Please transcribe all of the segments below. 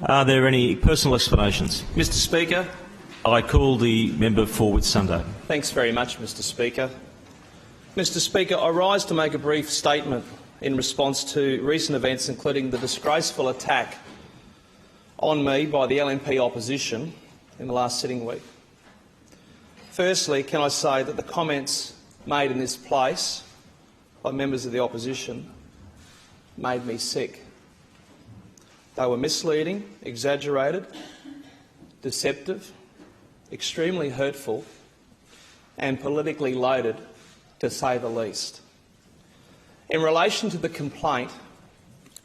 Are there any personal explanations? Mr Speaker. I call the member for Whitsunday. Thanks very much, Mr Speaker. Mr Speaker, I rise to make a brief statement in response to recent events, including the disgraceful attack on me by the LNP opposition in the last sitting week. Firstly, can I say that the comments made in this place by members of the opposition made me sick. They were misleading, exaggerated, deceptive, extremely hurtful and politically loaded, to say the least. In relation to the complaint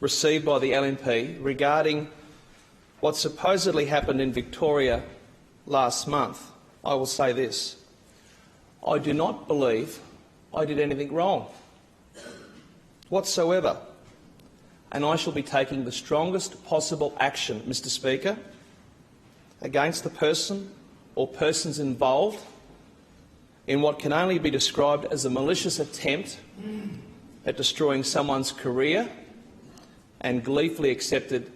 received by the LNP regarding what supposedly happened in Victoria last month, I will say this. I do not believe I did anything wrong whatsoever, and I shall be taking the strongest possible action, Mr Speaker, against the person or persons involved in what can only be described as a malicious attempt at destroying someone's career and gleefully accepted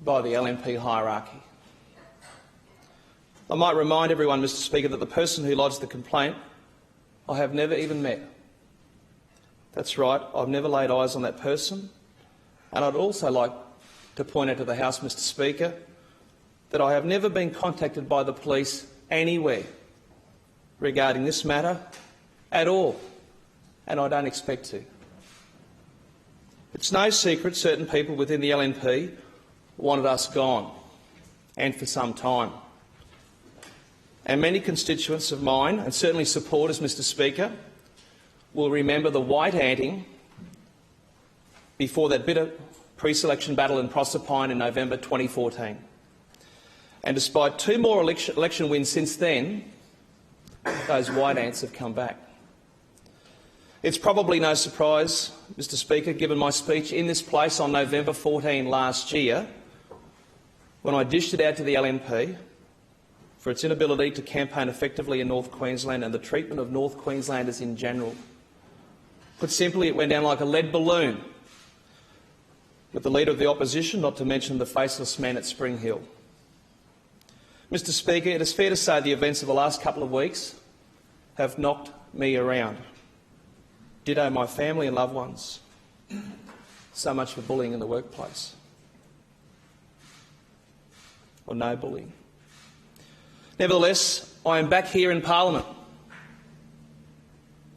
by the LNP hierarchy. I might remind everyone, Mr Speaker, that the person who lodged the complaint I have never even met. That's right, I've never laid eyes on that person. And I'd also like to point out to the House, Mr Speaker, that I have never been contacted by the police anywhere regarding this matter at all, and I don't expect to. It's no secret certain people within the LNP wanted us gone, and for some time. And many constituents of mine, and certainly supporters, Mr Speaker, will remember the white-anting before that bitter pre-selection battle in Proserpine in November 2014. And despite two more election wins since then, those white ants have come back. It's probably no surprise, Mr Speaker, given my speech in this place on November 14 last year, when I dished it out to the LNP for its inability to campaign effectively in North Queensland and the treatment of North Queenslanders in general. Put simply, it went down like a lead balloon with the Leader of the Opposition, not to mention the faceless man at Spring Hill. Mr Speaker, it is fair to say the events of the last couple of weeks have knocked me around. Ditto my family and loved ones. So much for bullying in the workplace. Or no bullying. Nevertheless, I am back here in Parliament,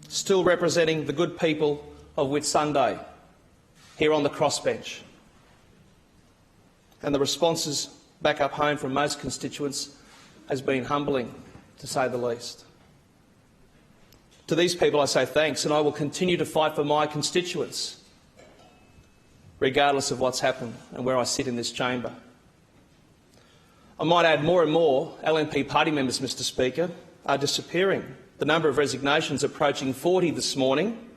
still representing the good people of Whitsunday, here on the crossbench. And the responses back up home from most constituents has been humbling, to say the least. To these people I say thanks, and I will continue to fight for my constituents, regardless of what's happened and where I sit in this chamber. I might add more and more LNP party members, Mr Speaker, are disappearing. The number of resignations approaching 40 this morning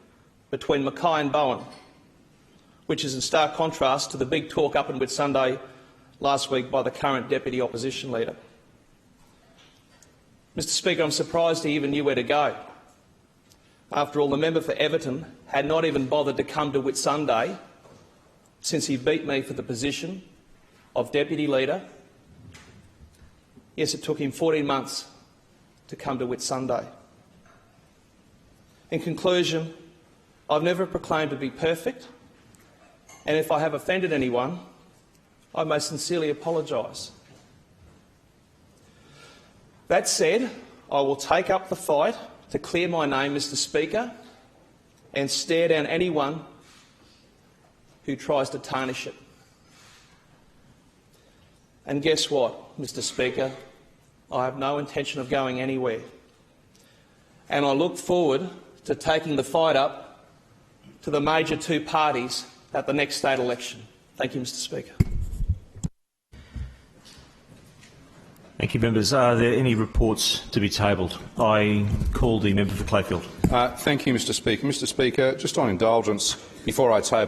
between Mackay and Bowen, which is in stark contrast to the big talk up in Whitsunday last week by the current Deputy Opposition Leader. Mr Speaker, I'm surprised he even knew where to go. After all, the member for Everton had not even bothered to come to Whitsunday since he beat me for the position of Deputy Leader. Yes, it took him 14 months to come to Whitsunday. In conclusion, I've never proclaimed to be perfect, and if I have offended anyone, I most sincerely apologise. That said, I will take up the fight to clear my name, Mr Speaker, and stare down anyone who tries to tarnish it. And guess what, Mr Speaker? I have no intention of going anywhere. And I look forward to taking the fight up to the major two parties at the next state election. Thank you, Mr Speaker. Thank you, members. Are there any reports to be tabled? I call the member for Clayfield. Thank you, Mr Speaker. Mr Speaker, just on indulgence, before I table